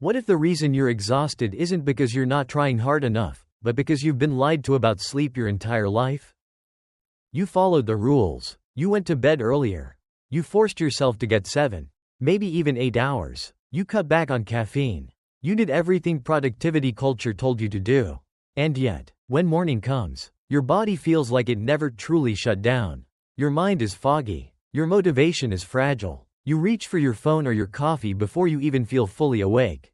What if the reason you're exhausted isn't because you're not trying hard enough, but because you've been lied to about sleep your entire life? You followed the rules. You went to bed earlier. You forced yourself to get 7, maybe even 8 hours. You cut back on caffeine. You did everything productivity culture told you to do. And yet, when morning comes, your body feels like it never truly shut down. Your mind is foggy. Your motivation is fragile. You reach for your phone or your coffee before you even feel fully awake.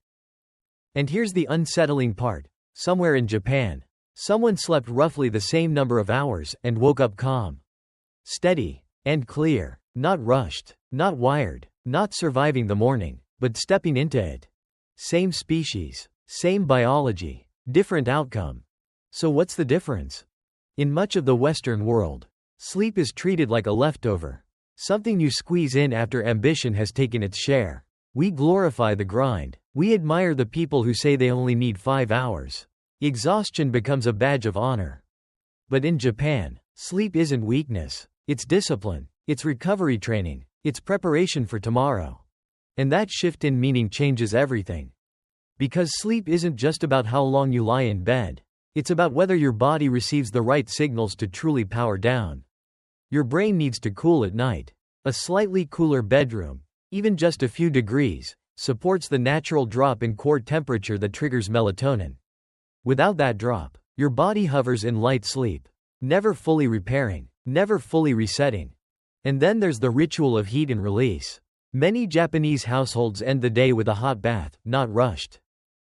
And here's the unsettling part. Somewhere in Japan, someone slept roughly the same number of hours and woke up calm, steady, and clear, not rushed, not wired, not surviving the morning, but stepping into it. Same species, same biology, different outcome. So what's the difference? In much of the Western world, sleep is treated like a leftover, something you squeeze in after ambition has taken its share. We glorify the grind. We admire the people who say they only need 5 hours. Exhaustion becomes a badge of honor. But in Japan, sleep isn't weakness. It's discipline. It's recovery training. It's preparation for tomorrow. And that shift in meaning changes everything. Because sleep isn't just about how long you lie in bed. It's about whether your body receives the right signals to truly power down. Your brain needs to cool at night. A slightly cooler bedroom, even just a few degrees, supports the natural drop in core temperature that triggers melatonin. Without that drop, your body hovers in light sleep, never fully repairing, never fully resetting. And then there's the ritual of heat and release. Many Japanese households end the day with a hot bath, not rushed,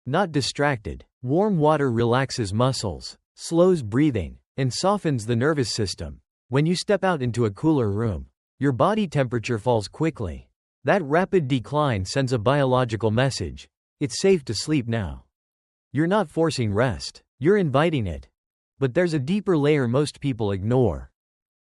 not distracted. Warm water relaxes muscles, slows breathing, and softens the nervous system. When you step out into a cooler room, your body temperature falls quickly. That rapid decline sends a biological message. It's safe to sleep now. You're not forcing rest, you're inviting it. But there's a deeper layer most people ignore.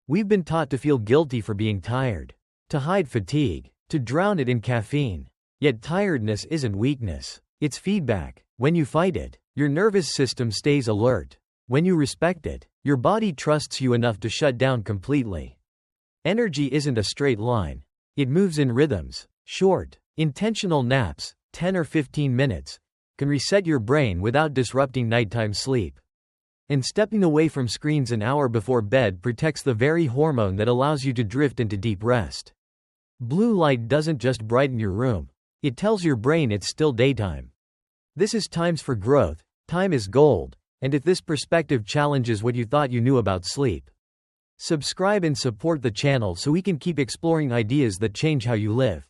We've been taught to feel guilty for being tired, to hide fatigue, to drown it in caffeine. Yet tiredness isn't weakness, it's feedback. When you fight it, your nervous system stays alert. When you respect it, your body trusts you enough to shut down completely. Energy isn't a straight line. It moves in rhythms. Short, intentional naps, 10 or 15 minutes, can reset your brain without disrupting nighttime sleep. And stepping away from screens an hour before bed protects the very hormone that allows you to drift into deep rest. Blue light doesn't just brighten your room. It tells your brain it's still daytime. This is times for growth. Time is gold. And if this perspective challenges what you thought you knew about sleep, subscribe and support the channel so we can keep exploring ideas that change how you live.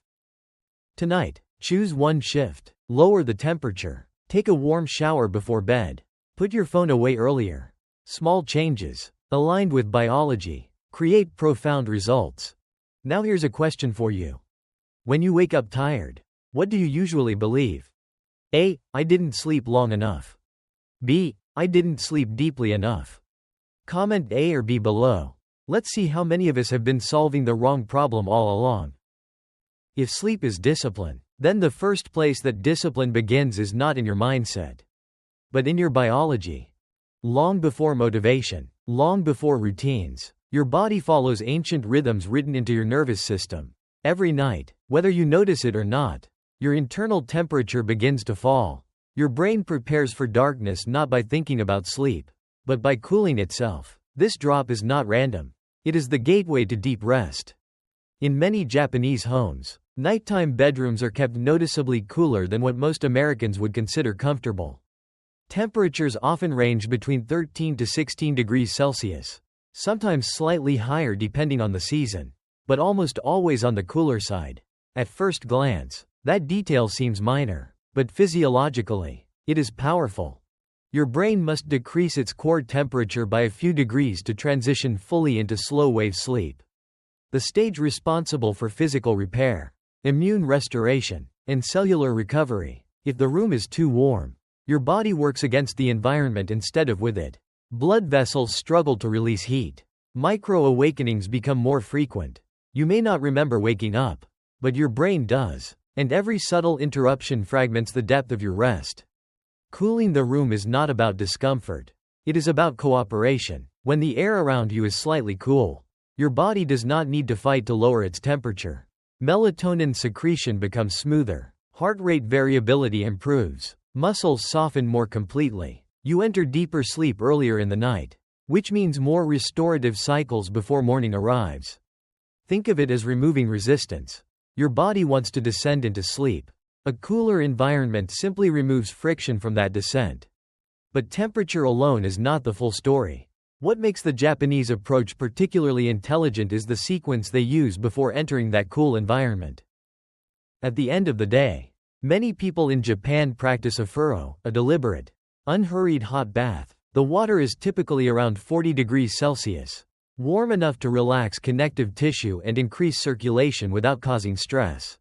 Tonight, choose one shift. Lower the temperature. Take a warm shower before bed. Put your phone away earlier. Small changes, aligned with biology, create profound results. Now here's a question for you. When you wake up tired, what do you usually believe? A. I didn't sleep long enough. B. I didn't sleep deeply enough. Comment A or B below. Let's see how many of us have been solving the wrong problem all along. If sleep is discipline, then the first place that discipline begins is not in your mindset, but in your biology. Long before motivation, long before routines, your body follows ancient rhythms written into your nervous system. Every night, whether you notice it or not, your internal temperature begins to fall. Your brain prepares for darkness not by thinking about sleep, but by cooling itself. This drop is not random. It is the gateway to deep rest. In many Japanese homes, nighttime bedrooms are kept noticeably cooler than what most Americans would consider comfortable. Temperatures often range between 13 to 16 degrees Celsius, sometimes slightly higher depending on the season, but almost always on the cooler side. At first glance, that detail seems minor, but physiologically, it is powerful. Your brain must decrease its core temperature by a few degrees to transition fully into slow-wave sleep. The stage responsible for physical repair, immune restoration, and cellular recovery. If the room is too warm, your body works against the environment instead of with it. Blood vessels struggle to release heat. Micro-awakenings become more frequent. You may not remember waking up, but your brain does, and every subtle interruption fragments the depth of your rest. Cooling the room is not about discomfort. It is about cooperation. When the air around you is slightly cool, your body does not need to fight to lower its temperature. Melatonin secretion becomes smoother. Heart rate variability improves. Muscles soften more completely. You enter deeper sleep earlier in the night, which means more restorative cycles before morning arrives. Think of it as removing resistance. Your body wants to descend into sleep. A cooler environment simply removes friction from that descent. But temperature alone is not the full story. What makes the Japanese approach particularly intelligent is the sequence they use before entering that cool environment. At the end of the day, many people in Japan practice a furo, a deliberate, unhurried hot bath. The water is typically around 40 degrees Celsius, warm enough to relax connective tissue and increase circulation without causing stress.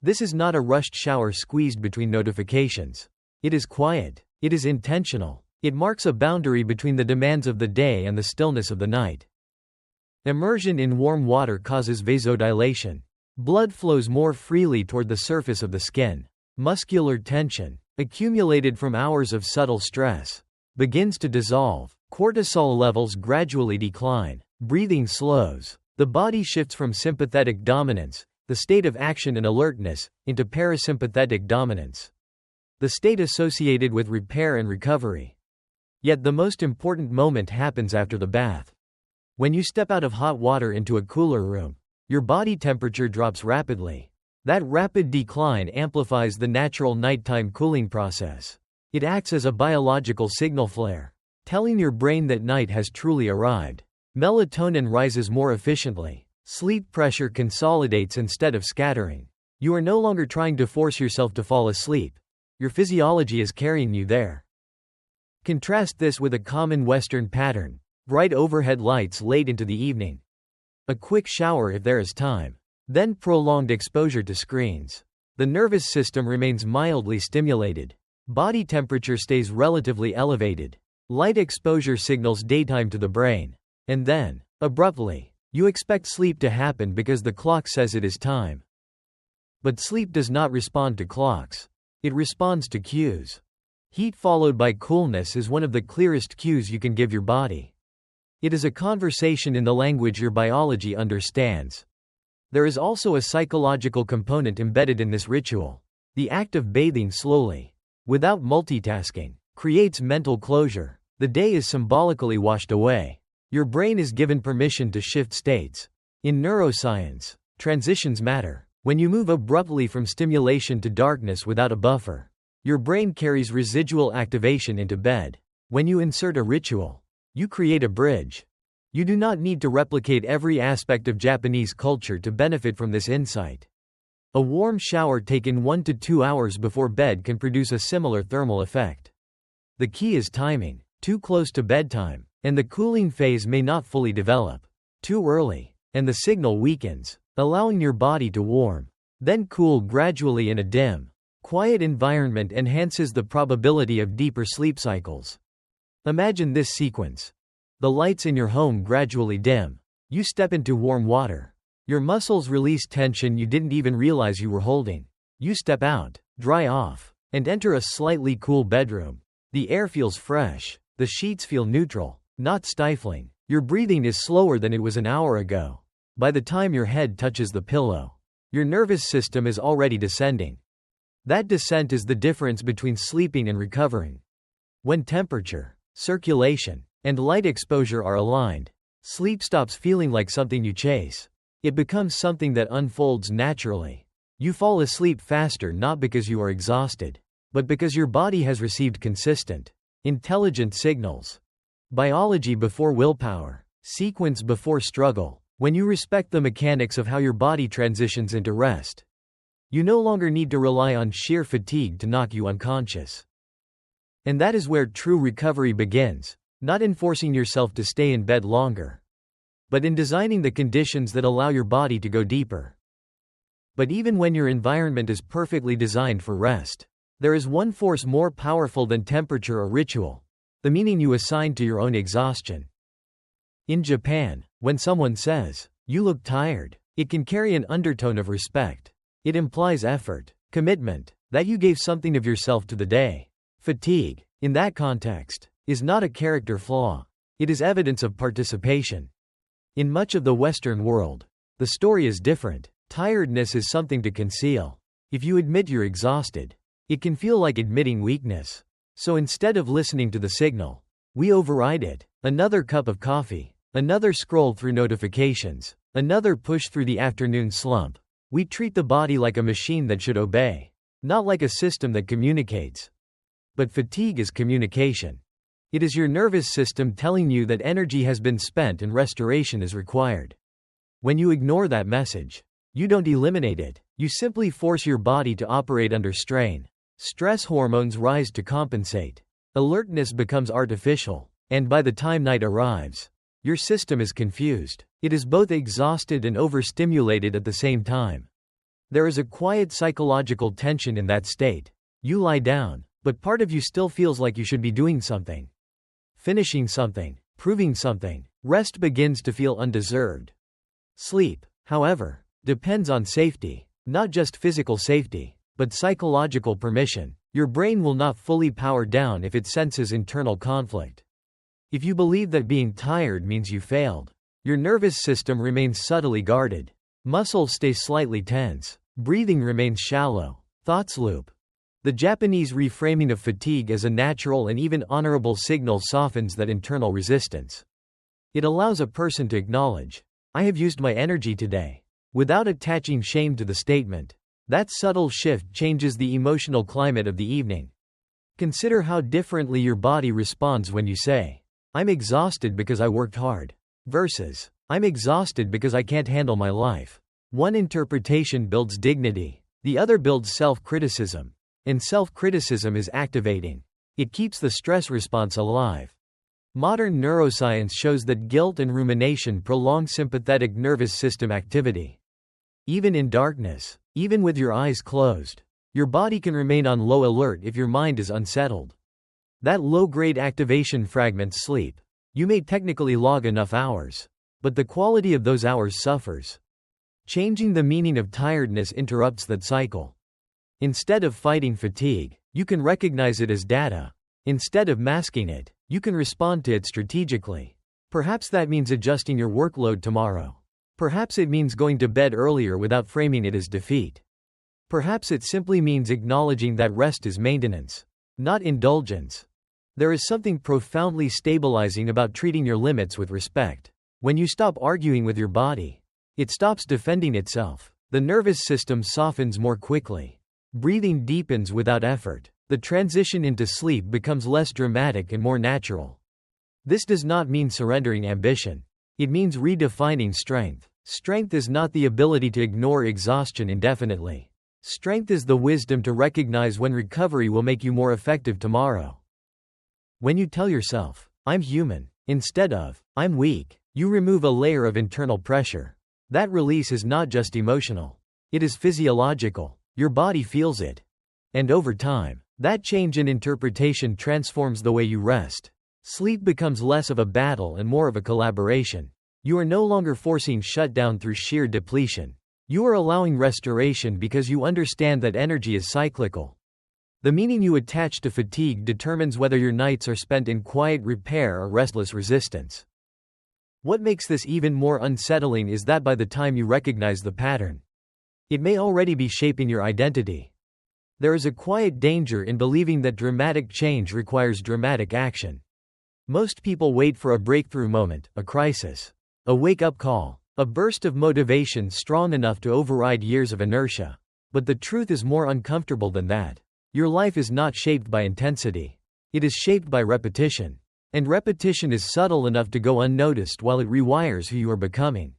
This is not a rushed shower squeezed between notifications. It is quiet. It is intentional. It marks a boundary between the demands of the day and the stillness of the night. Immersion in warm water causes vasodilation. Blood flows more freely toward the surface of the skin. Muscular tension, accumulated from hours of subtle stress, begins to dissolve. Cortisol levels gradually decline. Breathing slows. The body shifts from sympathetic dominance, the state of action and alertness, into parasympathetic dominance, the state associated with repair and recovery. Yet the most important moment happens after the bath. When you step out of hot water into a cooler room, your body temperature drops rapidly. That rapid decline amplifies the natural nighttime cooling process. It acts as a biological signal flare, telling your brain that night has truly arrived. Melatonin rises more efficiently. Sleep pressure consolidates instead of scattering. You are no longer trying to force yourself to fall asleep. Your physiology is carrying you there. Contrast this with a common Western pattern: bright overhead lights late into the evening, a quick shower if there is time, then prolonged exposure to screens. The nervous system remains mildly stimulated. Body temperature stays relatively elevated. Light exposure signals daytime to the brain. And then, abruptly, you expect sleep to happen because the clock says it is time. But sleep does not respond to clocks. It responds to cues. Heat followed by coolness is one of the clearest cues you can give your body. It is a conversation in the language your biology understands. There is also a psychological component embedded in this ritual. The act of bathing slowly, without multitasking, creates mental closure. The day is symbolically washed away. Your brain is given permission to shift states. In neuroscience, transitions matter. When you move abruptly from stimulation to darkness without a buffer, your brain carries residual activation into bed. When you insert a ritual, you create a bridge. You do not need to replicate every aspect of Japanese culture to benefit from this insight. A warm shower taken 1 to 2 hours before bed can produce a similar thermal effect. The key is timing. Too close to bedtime, and the cooling phase may not fully develop. Too early, and the signal weakens, allowing your body to warm, then cool gradually in a dim, quiet environment enhances the probability of deeper sleep cycles. Imagine this sequence. The lights in your home gradually dim. You step into warm water. Your muscles release tension you didn't even realize you were holding. You step out, dry off, and enter a slightly cool bedroom. The air feels fresh. The sheets feel neutral, not stifling. Your breathing is slower than it was an hour ago. By the time your head touches the pillow, your nervous system is already descending. That descent is the difference between sleeping and recovering. When temperature, circulation, and light exposure are aligned, sleep stops feeling like something you chase. It becomes something that unfolds naturally. You fall asleep faster not because you are exhausted, but because your body has received consistent, intelligent signals. Biology before willpower. Sequence before struggle. When you respect the mechanics of how your body transitions into rest, you no longer need to rely on sheer fatigue to knock you unconscious. And that is where true recovery begins, not in forcing yourself to stay in bed longer, but in designing the conditions that allow your body to go deeper. But even when your environment is perfectly designed for rest, there is one force more powerful than temperature or ritual: the meaning you assign to your own exhaustion. In Japan, when someone says, "You look tired," it can carry an undertone of respect. It implies effort, commitment, that you gave something of yourself to the day. Fatigue, in that context, is not a character flaw. It is evidence of participation. In much of the Western world, the story is different. Tiredness is something to conceal. If you admit you're exhausted, it can feel like admitting weakness. So instead of listening to the signal, we override it. Another cup of coffee, another scroll through notifications, another push through the afternoon slump. We treat the body like a machine that should obey, not like a system that communicates. But fatigue is communication. It is your nervous system telling you that energy has been spent and restoration is required. When you ignore that message, you don't eliminate it, you simply force your body to operate under strain. Stress hormones rise to compensate. Alertness becomes artificial, and by the time night arrives, your system is confused. It is both exhausted and overstimulated at the same time. There is a quiet psychological tension in that state. You lie down, but part of you still feels like you should be doing something. Finishing something, proving something. Rest begins to feel undeserved. Sleep, however, depends on safety, not just physical safety, but psychological permission. Your brain will not fully power down if it senses internal conflict. If you believe that being tired means you failed, your nervous system remains subtly guarded. Muscles stay slightly tense. Breathing remains shallow. Thoughts loop. The Japanese reframing of fatigue as a natural and even honorable signal softens that internal resistance. It allows a person to acknowledge, "I have used my energy today," without attaching shame to the statement. That subtle shift changes the emotional climate of the evening. Consider how differently your body responds when you say, "I'm exhausted because I worked hard," versus, "I'm exhausted because I can't handle my life." One interpretation builds dignity, the other builds self-criticism. And self-criticism is activating. It keeps the stress response alive. Modern neuroscience shows that guilt and rumination prolong sympathetic nervous system activity. Even in darkness, even with your eyes closed, your body can remain on low alert if your mind is unsettled. That low-grade activation fragments sleep. You may technically log enough hours, but the quality of those hours suffers. Changing the meaning of tiredness interrupts that cycle. Instead of fighting fatigue, you can recognize it as data. Instead of masking it, you can respond to it strategically. Perhaps that means adjusting your workload tomorrow. Perhaps it means going to bed earlier without framing it as defeat. Perhaps it simply means acknowledging that rest is maintenance, not indulgence. There is something profoundly stabilizing about treating your limits with respect. When you stop arguing with your body, it stops defending itself. The nervous system softens more quickly. Breathing deepens without effort. The transition into sleep becomes less dramatic and more natural. This does not mean surrendering ambition. It means redefining strength. Strength is not the ability to ignore exhaustion indefinitely. Strength is the wisdom to recognize when recovery will make you more effective tomorrow. When you tell yourself, "I'm human," instead of, "I'm weak," you remove a layer of internal pressure. That release is not just emotional. It is physiological. Your body feels it. And over time, that change in interpretation transforms the way you rest. Sleep becomes less of a battle and more of a collaboration. You are no longer forcing shutdown through sheer depletion. You are allowing restoration because you understand that energy is cyclical. The meaning you attach to fatigue determines whether your nights are spent in quiet repair or restless resistance. What makes this even more unsettling is that by the time you recognize the pattern, it may already be shaping your identity. There is a quiet danger in believing that dramatic change requires dramatic action. Most people wait for a breakthrough moment, a crisis, a wake-up call, a burst of motivation strong enough to override years of inertia. But the truth is more uncomfortable than that. Your life is not shaped by intensity. It is shaped by repetition. And repetition is subtle enough to go unnoticed while it rewires who you are becoming.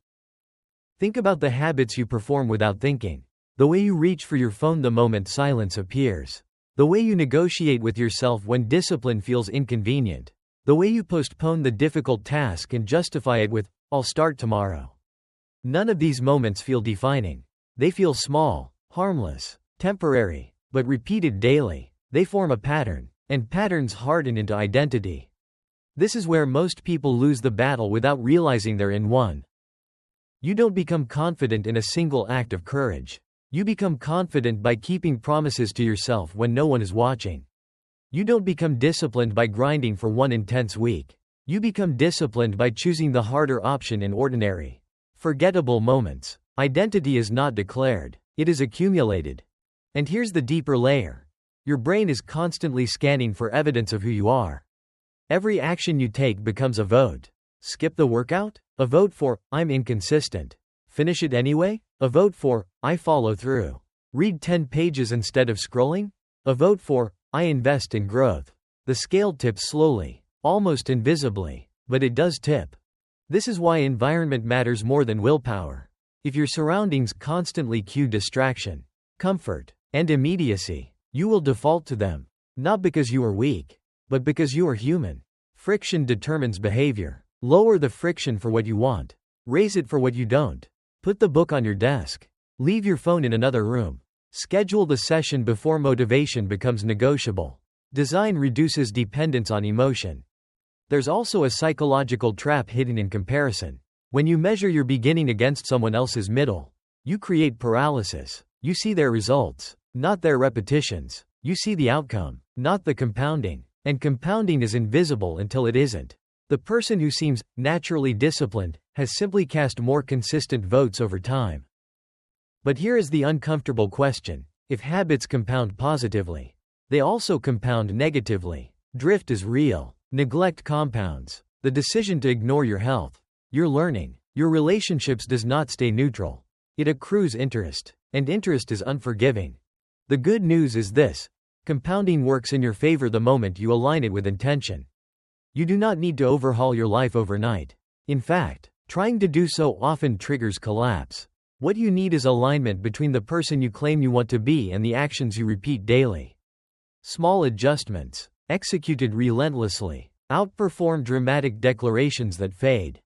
Think about the habits you perform without thinking. The way you reach for your phone the moment silence appears. The way you negotiate with yourself when discipline feels inconvenient. The way you postpone the difficult task and justify it with, "I'll start tomorrow." None of these moments feel defining. They feel small, harmless, temporary, but repeated daily, they form a pattern, and patterns harden into identity. This is where most people lose the battle without realizing they're in one. You don't become confident in a single act of courage. You become confident by keeping promises to yourself when no one is watching. You don't become disciplined by grinding for one intense week. You become disciplined by choosing the harder option in ordinary, forgettable moments. Identity is not declared, it is accumulated. And here's the deeper layer. Your brain is constantly scanning for evidence of who you are. Every action you take becomes a vote. Skip the workout? A vote for, I'm inconsistent. Finish it anyway? A vote for, I follow through. Read 10 pages instead of scrolling? A vote for, I invest in growth. The scale tips slowly, almost invisibly, but it does tip. This is why environment matters more than willpower. If your surroundings constantly cue distraction, comfort, and immediacy, you will default to them, not because you are weak, but because you are human. Friction determines behavior. Lower the friction for what you want. Raise it for what you don't. Put the book on your desk. Leave your phone in another room. Schedule the session before motivation becomes negotiable. Design reduces dependence on emotion. There's also a psychological trap hidden in comparison. When you measure your beginning against someone else's middle, you create paralysis. You see their results, not their repetitions. You see the outcome, not the compounding. And compounding is invisible until it isn't. The person who seems naturally disciplined has simply cast more consistent votes over time. But here is the uncomfortable question. If habits compound positively, they also compound negatively. Drift is real. Neglect compounds. The decision to ignore your health, your learning, your relationships does not stay neutral. It accrues interest, and interest is unforgiving. The good news is this: compounding works in your favor the moment you align it with intention. You do not need to overhaul your life overnight. In fact, trying to do so often triggers collapse. What you need is alignment between the person you claim you want to be and the actions you repeat daily. Small adjustments, executed relentlessly, outperform dramatic declarations that fade.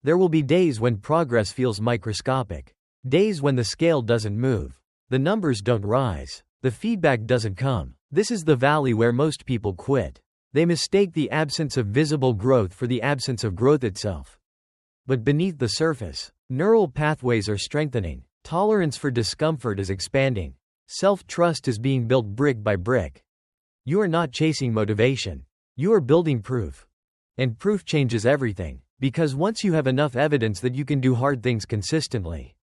There will be days when progress feels microscopic. Days when the scale doesn't move. The numbers don't rise. The feedback doesn't come. This is the valley where most people quit. They mistake the absence of visible growth for the absence of growth itself. But beneath the surface, neural pathways are strengthening. Tolerance for discomfort is expanding. Self-trust is being built brick by brick. You are not chasing motivation. You are building proof. And proof changes everything, because once you have enough evidence that you can do hard things consistently,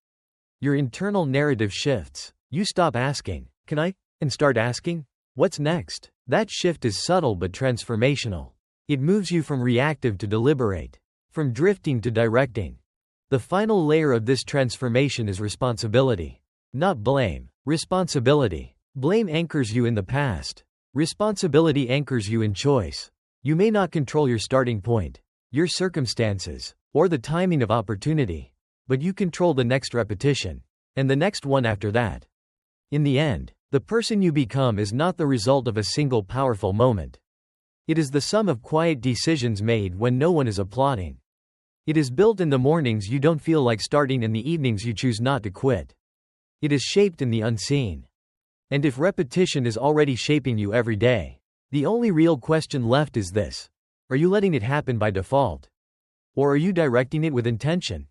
your internal narrative shifts. You stop asking, "Can I?" and start asking, "What's next?" That shift is subtle but transformational. It moves you from reactive to deliberate, from drifting to directing. The final layer of this transformation is responsibility. Not blame. Responsibility. Blame anchors you in the past. Responsibility anchors you in choice. You may not control your starting point, your circumstances, or the timing of opportunity, but you control the next repetition, and the next one after that. In the end, the person you become is not the result of a single powerful moment. It is the sum of quiet decisions made when no one is applauding. It is built in the mornings you don't feel like starting and the evenings you choose not to quit. It is shaped in the unseen. And if repetition is already shaping you every day, the only real question left is this: are you letting it happen by default? Or are you directing it with intention?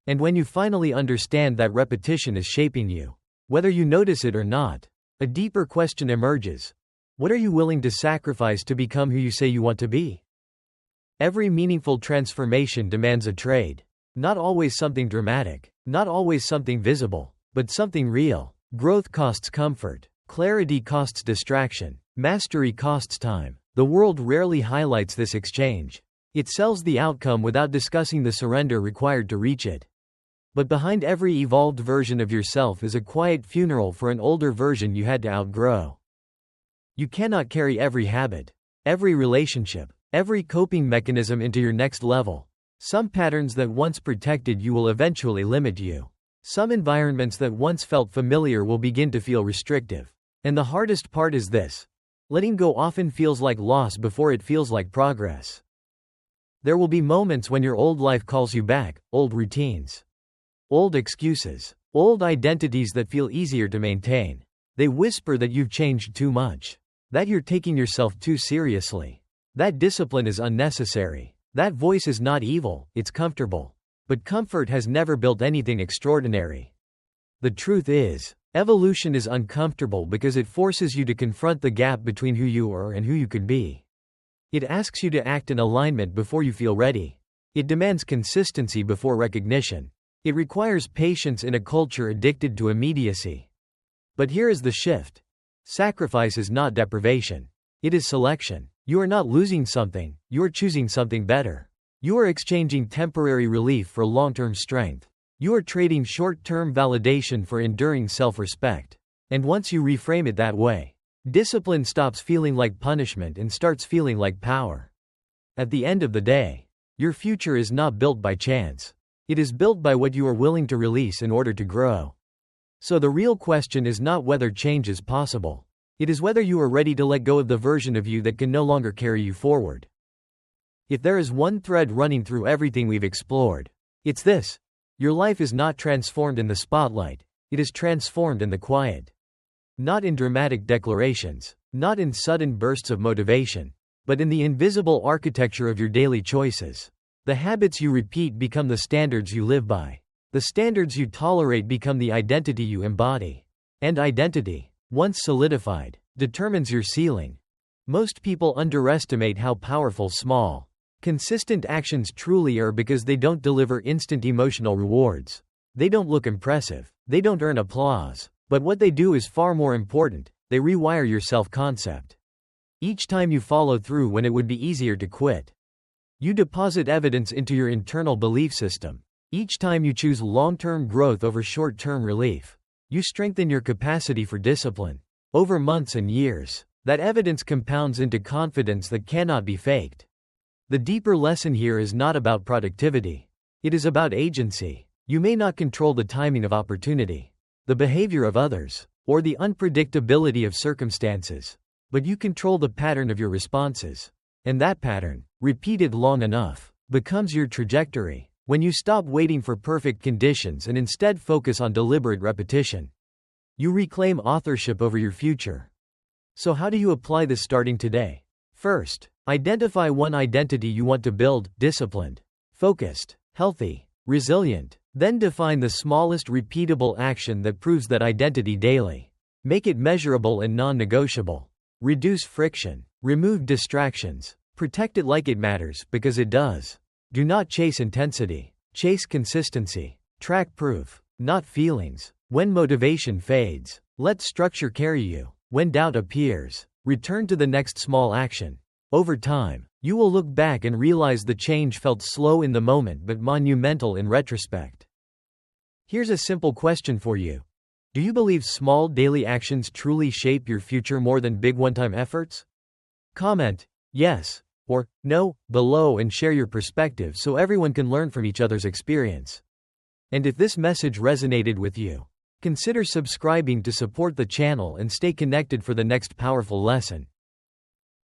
And when you finally understand that repetition is shaping you, whether you notice it or not, a deeper question emerges. What are you willing to sacrifice to become who you say you want to be? Every meaningful transformation demands a trade. Not always something dramatic, not always something visible, but something real. Growth costs comfort. Clarity costs distraction. Mastery costs time. The world rarely highlights this exchange. It sells the outcome without discussing the surrender required to reach it. But behind every evolved version of yourself is a quiet funeral for an older version you had to outgrow. You cannot carry every habit, every relationship, every coping mechanism into your next level. Some patterns that once protected you will eventually limit you. Some environments that once felt familiar will begin to feel restrictive. And the hardest part is this: letting go often feels like loss before it feels like progress. There will be moments when your old life calls you back, old routines, old excuses, old identities that feel easier to maintain. They whisper that you've changed too much, that you're taking yourself too seriously, that discipline is unnecessary. That voice is not evil, it's comfortable. But comfort has never built anything extraordinary. The truth is, evolution is uncomfortable because it forces you to confront the gap between who you are and who you could be. It asks you to act in alignment before you feel ready. It demands consistency before recognition. It requires patience in a culture addicted to immediacy. But here is the shift. Sacrifice is not deprivation. It is selection. You are not losing something, you are choosing something better. You are exchanging temporary relief for long-term strength. You are trading short-term validation for enduring self-respect. And once you reframe it that way, discipline stops feeling like punishment and starts feeling like power. At the end of the day, your future is not built by chance. It is built by what you are willing to release in order to grow. So the real question is not whether change is possible. It is whether you are ready to let go of the version of you that can no longer carry you forward. If there is one thread running through everything we've explored, it's this. Your life is not transformed in the spotlight, it is transformed in the quiet. Not in dramatic declarations, not in sudden bursts of motivation, but in the invisible architecture of your daily choices. The habits you repeat become the standards you live by. The standards you tolerate become the identity you embody. And identity, once solidified, determines your ceiling. Most people underestimate how powerful small, consistent actions truly are because they don't deliver instant emotional rewards. They don't look impressive. They don't earn applause. But what they do is far more important. They rewire your self-concept. Each time you follow through when it would be easier to quit, you deposit evidence into your internal belief system. Each time you choose long-term growth over short-term relief, you strengthen your capacity for discipline. Over months and years, that evidence compounds into confidence that cannot be faked. The deeper lesson here is not about productivity. It is about agency. You may not control the timing of opportunity, the behavior of others, or the unpredictability of circumstances, but you control the pattern of your responses. And that pattern, repeated long enough, becomes your trajectory. When you stop waiting for perfect conditions and instead focus on deliberate repetition, you reclaim authorship over your future. So how do you apply this starting today? First, identify one identity you want to build: disciplined, focused, healthy, resilient. Then define the smallest repeatable action that proves that identity daily. Make it measurable and non-negotiable. Reduce friction. Remove distractions. Protect it like it matters, because it does. Do not chase intensity. Chase consistency. Track proof, not feelings. When motivation fades, let structure carry you. When doubt appears, return to the next small action. Over time, you will look back and realize the change felt slow in the moment but monumental in retrospect. Here's a simple question for you. Do you believe small daily actions truly shape your future more than big one-time efforts? Comment yes or no below and share your perspective so everyone can learn from each other's experience. And if this message resonated with you, consider subscribing to support the channel and stay connected for the next powerful lesson.